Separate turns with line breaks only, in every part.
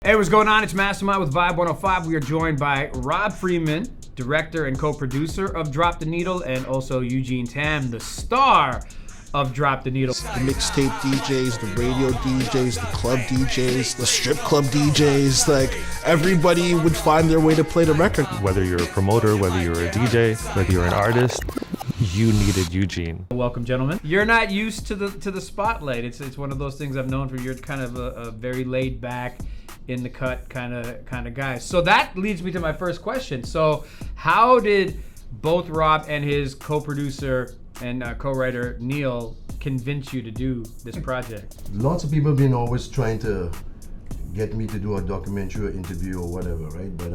Hey, what's going on? It's Mastermind with Vibe 105. We are joined by Rob Freeman, director and co-producer of Drop the Needle, and also Eugene Tam, the star of Drop the Needle.
The mixtape DJs, the radio DJs, the club DJs, the strip club DJs, like everybody would find their way to play the record.
Whether you're a promoter, whether you're a DJ, whether you're an artist, you needed Eugene.
Welcome, gentlemen. You're not used to the spotlight. It's one of those things I've known for you're kind of a very laid back, in the cut kind of guy. So that leads me to my first question. So how did both Rob and his co-producer and co-writer Neil convince you to do this project?
Lots of people have been always trying to get me to do a documentary or interview or whatever, right? But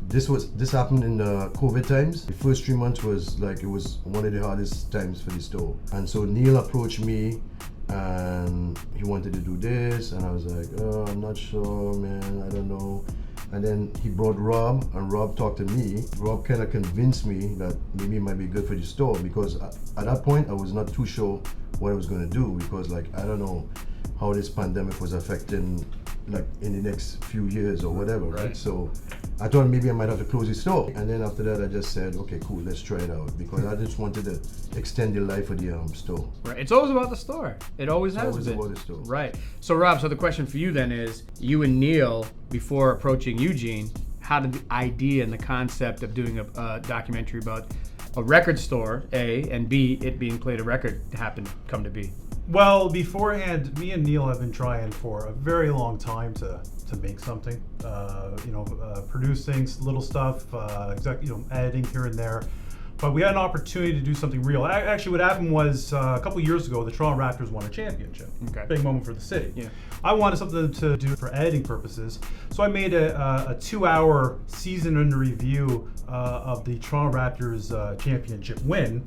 this happened in the COVID times. The first 3 months was like, it was one of the hardest times for the store. And so Neil approached me and he wanted to do this, and I was like, oh, I'm not sure, man, I don't know. And then he brought Rob, and Rob talked to me. Rob kind of convinced me that maybe it might be good for the store, because at that point I was not too sure what I was going to do, because like, I don't know how this pandemic was affecting like in the next few years or whatever, right? So I thought maybe I might have to close the store. And then after that I just said, okay, cool, let's try it out, because I just wanted to extend the life of the store.
Right, it's always about the store. It always has been.
About the store.
Right. So Rob, so the question for you then is, you and Neil, before approaching Eugene, how did the idea and the concept of doing a documentary about a record store, A, and B, it being Played a Record, come to be?
Well, beforehand, me and Neil have been trying for a very long time to make something. Producing little stuff, editing here and there. But we had an opportunity to do something real. Actually, what happened was a couple years ago, the Toronto Raptors won a championship.
Okay.
Big moment for the city.
Yeah.
I wanted something to do for editing purposes, so I made a 2-hour season in review of the Toronto Raptors championship win.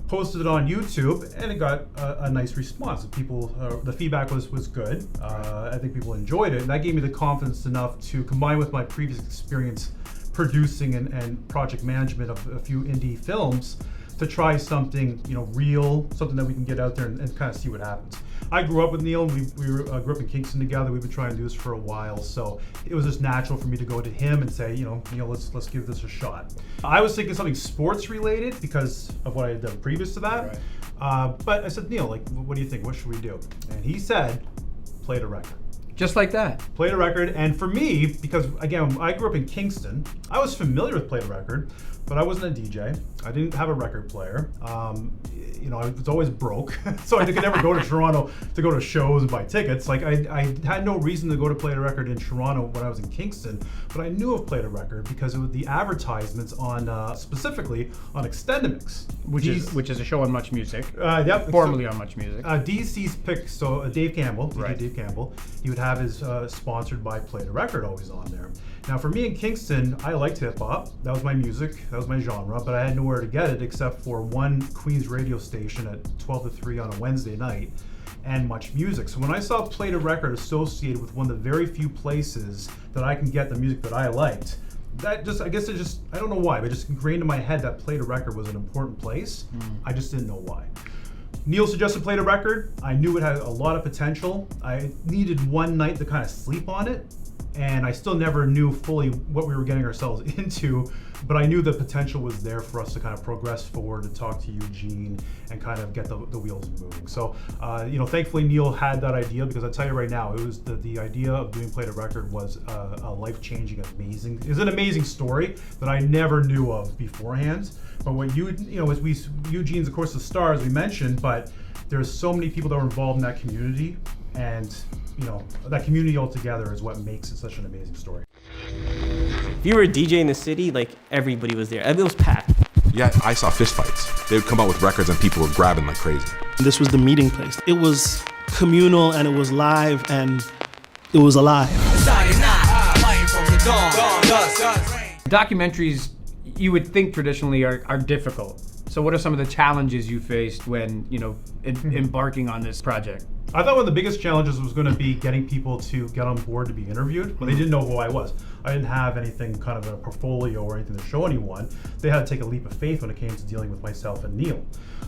Posted it on YouTube, and it got a nice response. People, the feedback was good. I think people enjoyed it, and that gave me the confidence enough to combine with my previous experience producing and project management of a few indie films to try something, real, something that we can get out there and kind of see what happens. I grew up with Neil. We grew up in Kingston together. We've been trying to do this for a while, so it was just natural for me to go to him and say, Neil, let's give this a shot. I was thinking something sports related because of what I had done previous to that. Right. But I said, Neil, what do you think? What should we do? And he said, Played a Record.
Just like that.
Played a Record, and for me, because again, I grew up in Kingston, I was familiar with Played a Record, but I wasn't a DJ. I didn't have a record player. I was always broke, so I could never go to Toronto to go to shows and buy tickets. Like I had no reason to go to Played a Record in Toronto when I was in Kingston, but I knew of Played a Record because it was the advertisements on specifically on Extendamix,
Which is a show on Much Music.
Yep.
Formerly on Much Music.
DC's pick, so Dave Campbell, DJ
Right.
Dave Campbell, he would have his sponsored by Played a Record always on there. Now for me in Kingston, I liked hip hop. That was my music, that was my genre, but I had nowhere to get it except for one Queens radio station at 12 to 3 on a Wednesday night and Much Music. So when I saw Played a Record associated with one of the very few places that I can get the music that I liked, I don't know why, but it just ingrained in my head that Played a Record was an important place. I just didn't know why. Neil suggested Played a Record. I knew it had a lot of potential. I needed one night to kind of sleep on it, and I still never knew fully what we were getting ourselves into, but I knew the potential was there for us to kind of progress forward and talk to Eugene and kind of get the wheels moving. So, thankfully Neil had that idea, because I tell you right now, it was the idea of doing Played a Record was a life-changing, amazing. It's an amazing story that I never knew of beforehand. But what Eugene's of course the star, as we mentioned, but there's so many people that were involved in that community, and that community altogether is what makes it such an amazing story.
If you were a DJ in the city, like everybody was there. It was packed.
Yeah, I saw fist fights. They would come out with records and people were grabbing like crazy.
This was the meeting place. It was communal, and it was live, and it was alive.
Documentaries, you would think traditionally are difficult. So what are some of the challenges you faced when, embarking on this project?
I thought one of the biggest challenges was going to be getting people to get on board to be interviewed, but they didn't know who I was. I didn't have anything kind of a portfolio or anything to show anyone. They had to take a leap of faith when it came to dealing with myself and Neil.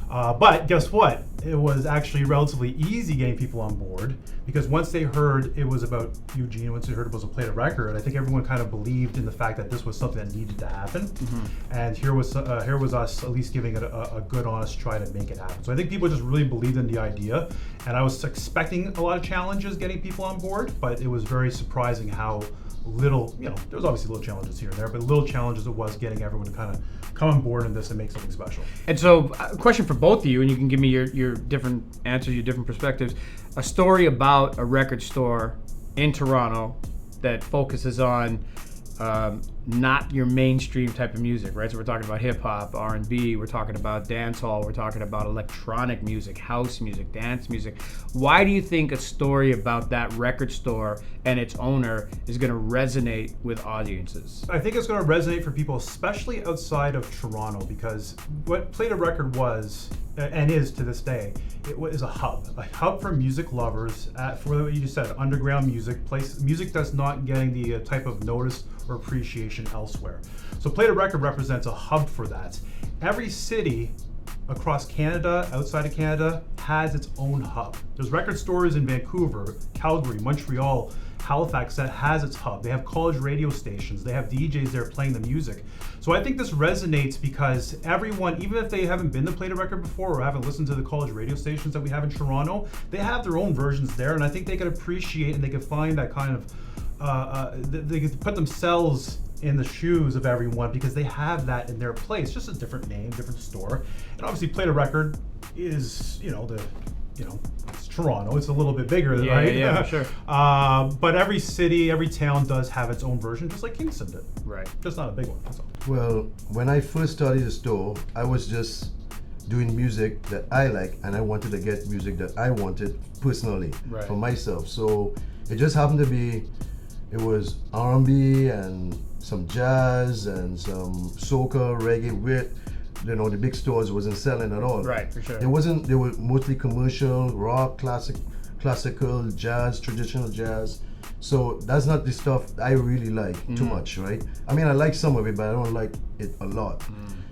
But guess what? It was actually relatively easy getting people on board, because once they heard it was about Eugene, once they heard it was a Play the Record, I think everyone kind of believed in the fact that this was something that needed to happen. And here was us at least giving it a good, honest try to make it happen. So I think people just really believed in the idea, and I was expecting a lot of challenges getting people on board, but it was very surprising how little, there was obviously little challenges here and there, but little challenges it was getting everyone to kind of come on board in this and make something special.
And so, a question for both of you, and you can give me your different answers, your different perspectives. A story about a record store in Toronto that focuses on not your mainstream type of music, right? So we're talking about hip hop, R&B, we're talking about dancehall, we're talking about electronic music, house music, dance music. Why do you think a story about that record store and its owner is going to resonate with audiences?
I think it's going to resonate for people, especially outside of Toronto, because what Play the Record was and is to this day, it was a hub for music lovers, for what you just said, underground music, music that's not getting the type of notice or appreciation elsewhere. So Play the Record represents a hub for that. Every city across Canada, outside of Canada, has its own hub. There's record stores in Vancouver, Calgary, Montreal, Halifax that has its hub. They have college radio stations. They have DJs there playing the music. So I think this resonates because everyone, even if they haven't been to Play the Record before or haven't listened to the college radio stations that we have in Toronto, they have their own versions there, and I think they could appreciate and they could find that kind of, they could put themselves in the shoes of everyone because they have that in their place, just a different name, different store. And obviously Play the Record is, it's Toronto, it's a little bit bigger, right?
Yeah, for sure.
But every city, every town does have its own version, just like Kingston did.
Right.
Just not a big one, that's all.
Well, when I first started the store, I was just doing music that I like, and I wanted to get music that I wanted personally for myself. So it just happened to be, it was R&B and some jazz and some soca, reggae, with, the big stores wasn't selling at all.
Right, for sure.
They were mostly commercial, rock, classical, jazz, traditional jazz. So that's not the stuff I really like too much, right? I mean, I like some of it, but I don't like it a lot.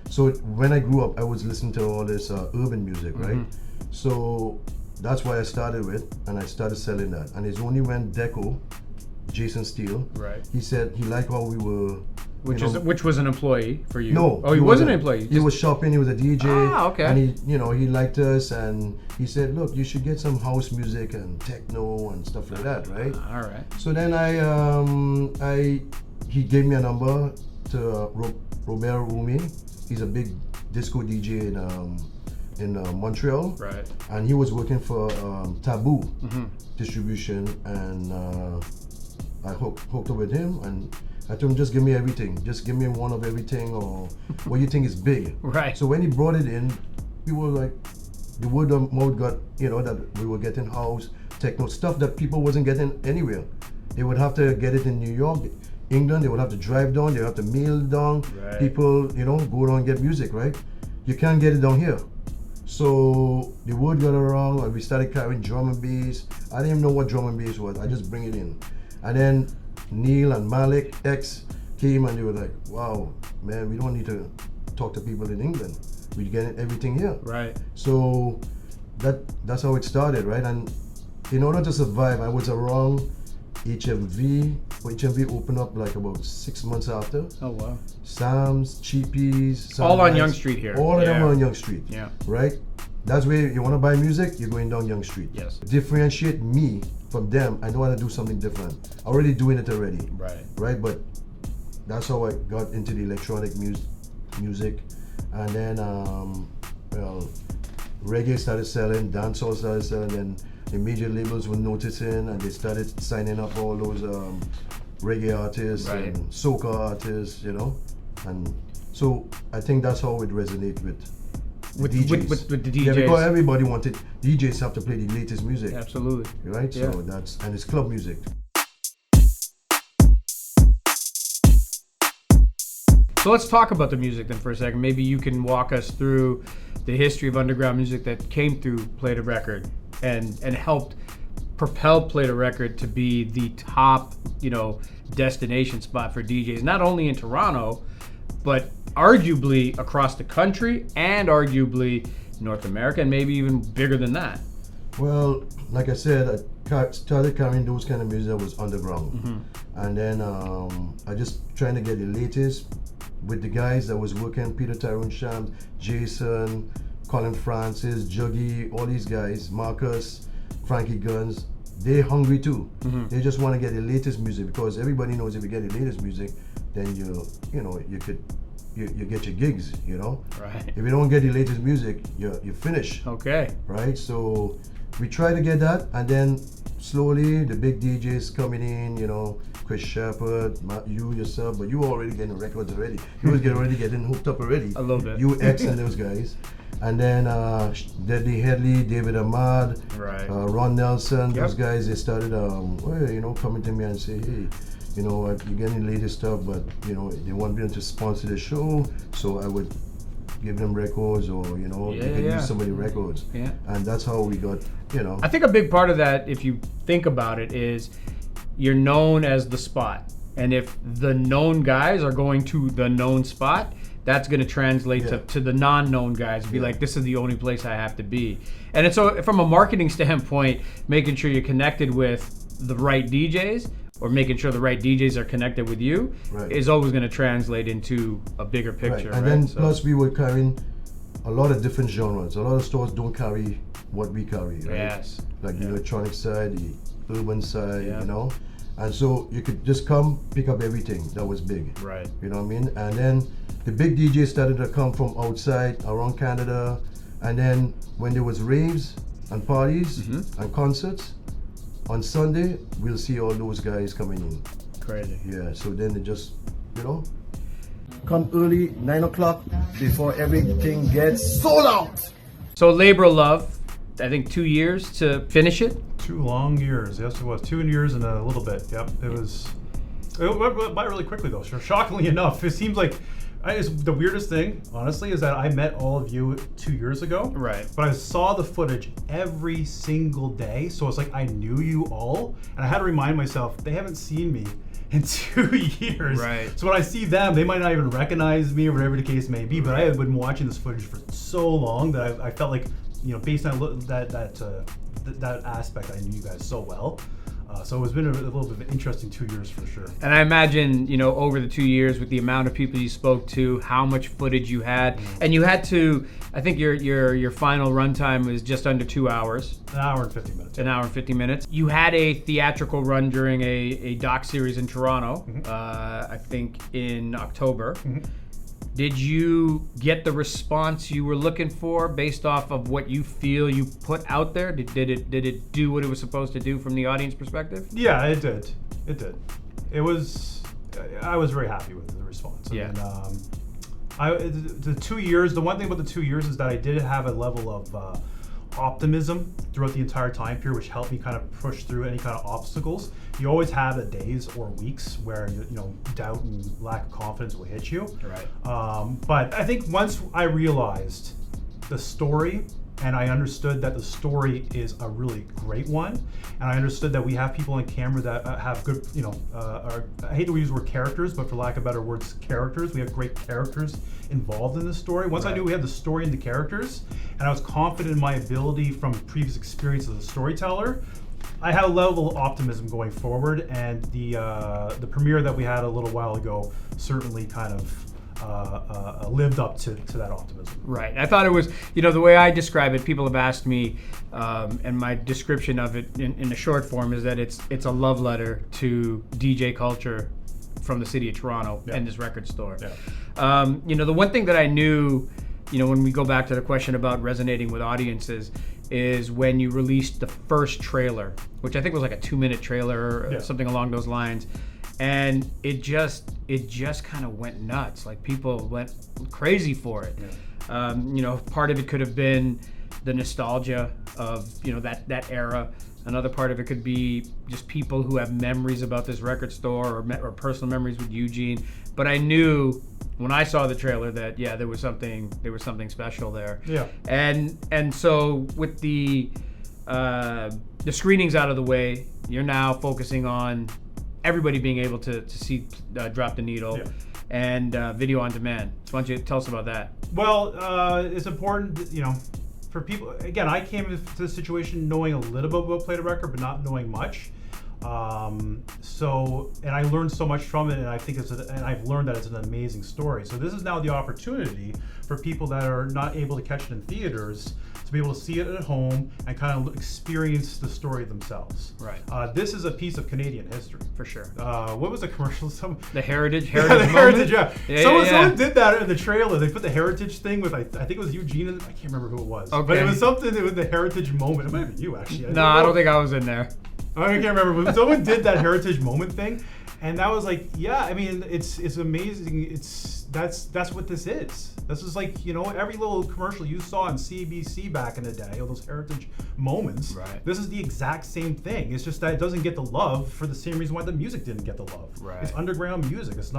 So when I grew up, I was listening to all this urban music, right? So that's why I started with, and I started selling that. And it's only when Deco, Jason Steele, he said he liked how we were.
Which was an employee for you?
No.
Oh, he wasn't an employee.
He was shopping. He was a DJ.
Ah, okay.
And he liked us, and he said, "Look, you should get some house music and techno and stuff like that, right?"
All right.
So then he gave me a number to Robert Rumi. He's a big disco DJ in Montreal.
Right.
And he was working for Taboo Distribution, and I hooked up with him, and I told him, just give me everything. Just give me one of everything, or what you think is big.
Right.
So when he brought it in, people were like, the word of mouth got, that we were getting house, techno, stuff that people wasn't getting anywhere. They would have to get it in New York, England, they would have to drive down, they would have to mail down.
Right.
People, go down and get music, right? You can't get it down here. So the word got around, and we started carrying drum and bass. I didn't even know what drum and bass was. I just bring it in. And then Neil and Malik X came, and they were like, wow, man, we don't need to talk to people in England. We get everything here.
Right.
So that's how it started, right? And in order to survive, I was around HMV. HMV opened up like about 6 months after.
Oh, wow.
Sam's, Cheapies.
All on Yonge Street here.
All of them are on Yonge Street.
Yeah.
Right? That's where you want to buy music, you're going down Yonge Street.
Yes.
Differentiate me from them. I know how to do something different. Already doing it already.
Right.
Right? But that's how I got into the electronic music. And then, reggae started selling, dancehall started selling, and the major labels were noticing, and they started signing up all those reggae artists and soca artists, And so I think that's how it resonates with DJs.
With the DJs.
Yeah, because everybody wanted, DJs have to play the latest music.
Absolutely.
Right?
Yeah.
So and it's club music.
So let's talk about the music then for a second. Maybe you can walk us through the history of underground music that came through Play the Record. and helped propel Play the Record to be the top, destination spot for DJs, not only in Toronto, but arguably across the country and arguably North America, and maybe even bigger than that.
Well, like I said, I started carrying those kind of music that was underground. And then I just trying to get the latest with the guys that was working, Peter Tyrone Shams, Jason, Colin Francis, Juggy, all these guys, Marcus, Frankie Guns. They're hungry too. They just want to get the latest music, because everybody knows if you get the latest music, then you get your gigs,
Right.
If you don't get the latest music, you finish.
Okay.
Right? So we try to get that, and then slowly the big DJs coming in, Chris Shepard, you yourself, but you already getting records already. You was already getting hooked up already.
A little bit.
UX and those guys. And then Deadly Headley, David Ahmad,
Right.
Ron Nelson,
Yep.
those guys, they started coming to me and say, hey, you're getting the latest stuff, but they want me to sponsor the show, so I would give them records, or they could use some of the records.
Yeah.
And that's how we got,
I think a big part of that, if you think about it, is you're known as the spot. And if the known guys are going to the known spot, that's going to translate to the non-known guys. Be like, this is the only place I have to be. And it's so, from a marketing standpoint, making sure you're connected with the right DJs, or making sure the right DJs are connected with you, is always going to translate into a bigger picture.
Right. And then plus we were carrying a lot of different genres. A lot of stores don't carry what we carry, right?
Yes.
Like the electronic side, the urban side,
Yeah.
And so you could just come pick up everything that was big.
Right.
You know what I mean? And then the big DJs started to come from outside, around Canada. And then when there was raves and parties and concerts, on Sunday, we'll see all those guys coming in.
Crazy.
Yeah, so then they just, come early, 9 o'clock, before everything gets sold out.
So Labor of Love, I think 2 years to finish it.
2 long years. Yes, it was 2 years and a little bit. Yep, it went by really quickly though. Shockingly enough, it seems like the weirdest thing, honestly, is that I met all of you 2 years ago.
Right.
But I saw the footage every single day, so it's like I knew you all, and I had to remind myself they haven't seen me in 2 years.
Right.
So when I see them, they might not even recognize me or whatever the case may be. But I have been watching this footage for so long that I felt like, based on that aspect, I knew you guys so well. So it's been a little bit of an interesting 2 years for sure.
And I imagine, over the 2 years, with the amount of people you spoke to, how much footage you had, and you had to, I think your final runtime was just under 2 hours.
An hour and 50 minutes.
An hour and 50 minutes. You had a theatrical run during a doc series in Toronto, I think in October. Did you get the response you were looking for based off of what you feel you put out there? Did it do what it was supposed to do from the audience perspective?
Yeah, it did. It did. I was very happy with the response.
Yeah.
And the 2 years, the one thing about the 2 years is that I did have a level of optimism throughout the entire time period, which helped me kind of push through any kind of obstacles. You always have the days or weeks where doubt and lack of confidence will hit you.
Right.
But I think once I realized the story, and I understood that the story is a really great one, and I understood that we have people on camera that have good, I hate to use the word characters, but for lack of better words, characters. We have great characters involved in the story. Once I knew we had the story and the characters, and I was confident in my ability from previous experience as a storyteller, I had a level of optimism going forward, and the premiere that we had a little while ago certainly kind of lived up to that optimism.
Right. I thought it was, the way I describe it, people have asked me, and my description of it in the short form is that it's a love letter to DJ culture from the city of Toronto and this record store.
Yeah.
The one thing that I knew, when we go back to the question about resonating with audiences, is when you released the first trailer, which I think was like a 2-minute trailer or something along those lines. And it just kind of went nuts. Like, people went crazy for it. Yeah. Part of it could have been the nostalgia of that era. Another part of it could be just people who have memories about this record store or personal memories with Eugene. But I knew when I saw the trailer that there was something special there.
Yeah.
And so with the the screenings out of the way, you're now focusing on everybody being able to see Drop the Needle and video on demand. Why don't you tell us about that?
Well, it's important, for people. Again, I came into this situation knowing a little bit about Play the Record, but not knowing much. And I learned so much from it, and I think and I've learned that it's an amazing story. So this is now the opportunity for people that are not able to catch it in theaters to be able to see it at home and kind of experience the story themselves.
Right.
This is a piece of Canadian history.
For sure.
What was the commercial?
The Heritage
the
moment?
Heritage, yeah.
Yeah,
Someone did that in the trailer. They put the Heritage thing with, I think it was Eugene, I can't remember who it was.
Okay.
But it was something with the Heritage moment. It might have been you, actually.
No, I don't think I was in there.
I can't remember, but someone did that Heritage moment thing, and that was like, yeah, I mean, it's amazing. That's what this is. This is like, every little commercial you saw on CBC back in the day, all those Heritage moments.
Right.
This is the exact same thing. It's just that it doesn't get the love for the same reason why the music didn't get the love.
Right.
It's underground music. It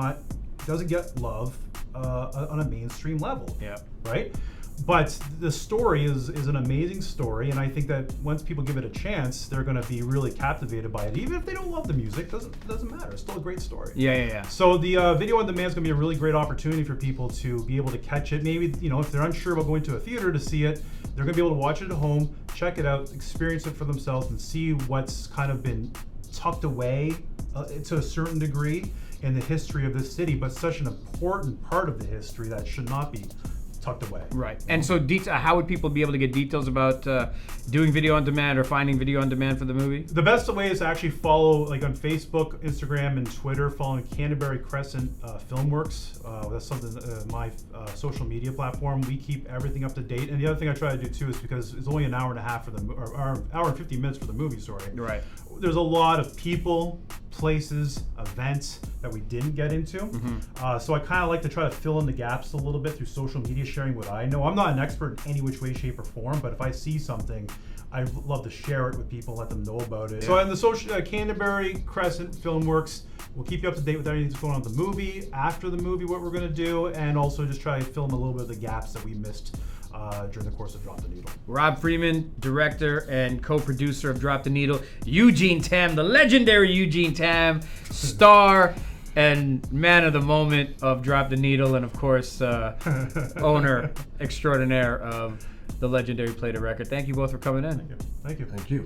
doesn't get love on a mainstream level.
Yeah.
Right. But the story is an amazing story, and I think that once people give it a chance, they're going to be really captivated by it. Even if they don't love the music, doesn't matter. It's still a great story.
Yeah.
So the video on demand is going to be a really great opportunity for people to be able to catch it. Maybe, if they're unsure about going to a theater to see it, they're going to be able to watch it at home, check it out, experience it for themselves, and see what's kind of been tucked away to a certain degree in the history of this city, but such an important part of the history that should not be tucked away.
Right. And so how would people be able to get details about doing video on demand or finding video on demand for the movie?
The best way is to actually follow, like on Facebook, Instagram, and Twitter, following Canterbury Crescent Filmworks. That's something, my social media platform. We keep everything up to date. And the other thing I try to do too is, because it's only an hour and a half or hour and 50 minutes for the movie, sorry.
Right.
There's a lot of people, places, events that we didn't get into. So I kind of like to try to fill in the gaps a little bit through social media, sharing what I know. I'm not an expert in any which way, shape, or form, but if I see something, I love to share it with people, let them know about it. Yeah. So in the social Canterbury Crescent Filmworks, we'll keep you up to date with everything that's going on with the movie, after the movie, what we're going to do, and also just try to fill in a little bit of the gaps that we missed during the course of Drop the Needle.
Rob Freeman, director and co-producer of Drop the Needle. Eugene Tam, the legendary Eugene Tam, star and man of the moment of Drop the Needle, and of course, owner extraordinaire of the legendary Play the Record. Thank you both for coming in.
Thank you.
Thank you.